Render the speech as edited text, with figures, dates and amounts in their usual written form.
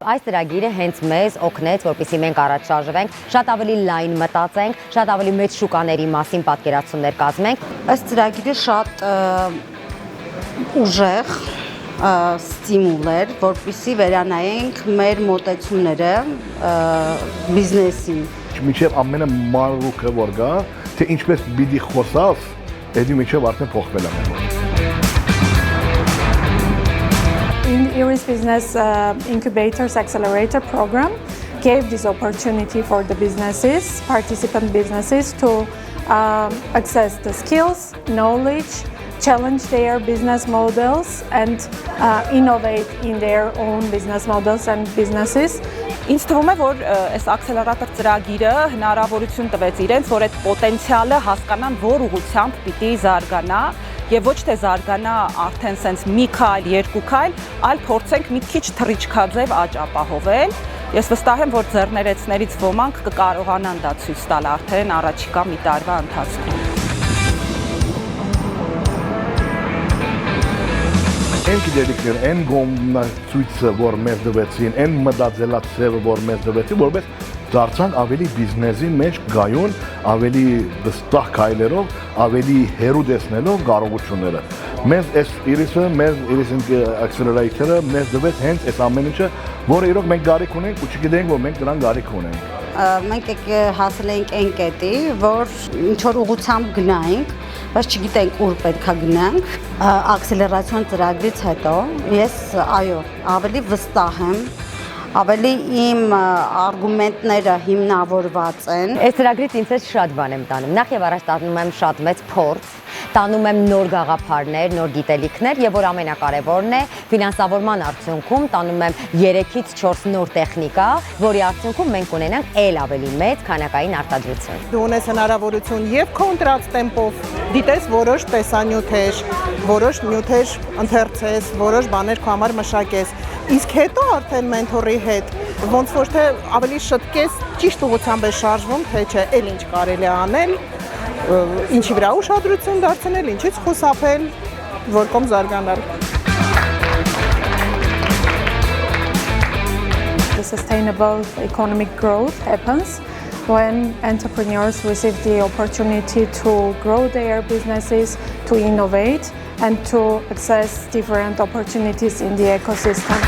այս ծրագիրը հենց մեզ օգնեց, որպեսզի մենք առաջ շարժվենք, շատ ավելի լայն մտածենք, շատ ավելի մեծ շուկաների մասին պատկերացումներ կազմենք։ Այս ծրագիրը շատ ուժեղ ստիմուլ էր, որպեսզի վերանայենք մեր մոտեցումները բիզնեսին։ Մինչև ամենը մանրուքը որ գա, թե ինչպես պիտի խոսավ, դա մինչև արդեն փոխվել է։ In Iris Business Incubators Accelerator Program gave this opportunity for the businesses, participant businesses, to access the skills, knowledge, challenge their business models and innovate in their own business models and businesses. Ինձ թվում է, որ այս ակսելերատոր ծրագիրը հնարավորություն տվեց իրենց, որ այդ պոտենցիալը հասկանան, որ ուղղությամբ պիտի զարգանա եւ ոչ թե զարգանա արդեն սենց մի քայլ, երկու քայլ, այլ փորձենք մի քիչ թռիչքաձև աճ ապահովել։ Ես վստահ եմ, որ ձեռներեցներից ոմանք կկարողանան դա ցույց տալ արդեն առաջիկա մի տարվա ընթացքում։ Են գիտելիքներ, են գոմնացույցը, որ մեզ դվեցին, են մտածելակերպը, որ մեզ դվեցին, որպես դարձանք ավելի բիզնեսի մեջ գայուն, ավելի վստահ քայլերով, ավելի հեռու տեսնելով կարողությունները։ Մեզ այս Iris Accelerator-ը մեզ դվեց հենց այս ամեն ինչը, որը իրոք մենք գարիք ունենք ու չգիտենք, որ մենք դրան գարիք ունենք։ Մենք հասել ենք այն կետի, որ ինչ որ ուղղությամբ գնայինք, բայց չգիտենք ուր պետքա գնանք։ Ակսելերացիոն ծրագրից հետո ես ավելի վստահ եմ, ավելի իմ արգումենտները հիմնավորված են։ Այս ծրագրից ինձ շատ բան եմ տանում։ Նախ եւ առաջ տանում եմ շատ մեծ փորձ, տանում եմ նոր գաղափարներ, նոր գիտելիքներ եւ որ ամենակարևորն է, ֆինանսավորման արդյունքում տանում եմ 3-ից 4 նոր տեխնիկա, որի արդյունքում մենք ունենանք ել ավելի մեծ քանակային արտադրություն։ Դու ունես հնարավորություն եւ կոնտրակտ տեմպով դիտես որոշ տեսանյութեր, որոշ նյութեր ընթերցես, որոշ բաներ քո համար մշակես։ Իսկ հետո արդեն մենթորի հետ ոնց որ թե ավելի շտկես ճիշտ ուղղությամբ է շարժվում, թե չէ, էլ ինչ կարելի է անել, ինչի վրա ուշադրություն դարձնել, ինչից խուսափել, որ կողմ զարգանալ։ The sustainable economic growth happens when entrepreneurs receive the opportunity to grow their businesses, to innovate, and to access different opportunities in the ecosystem.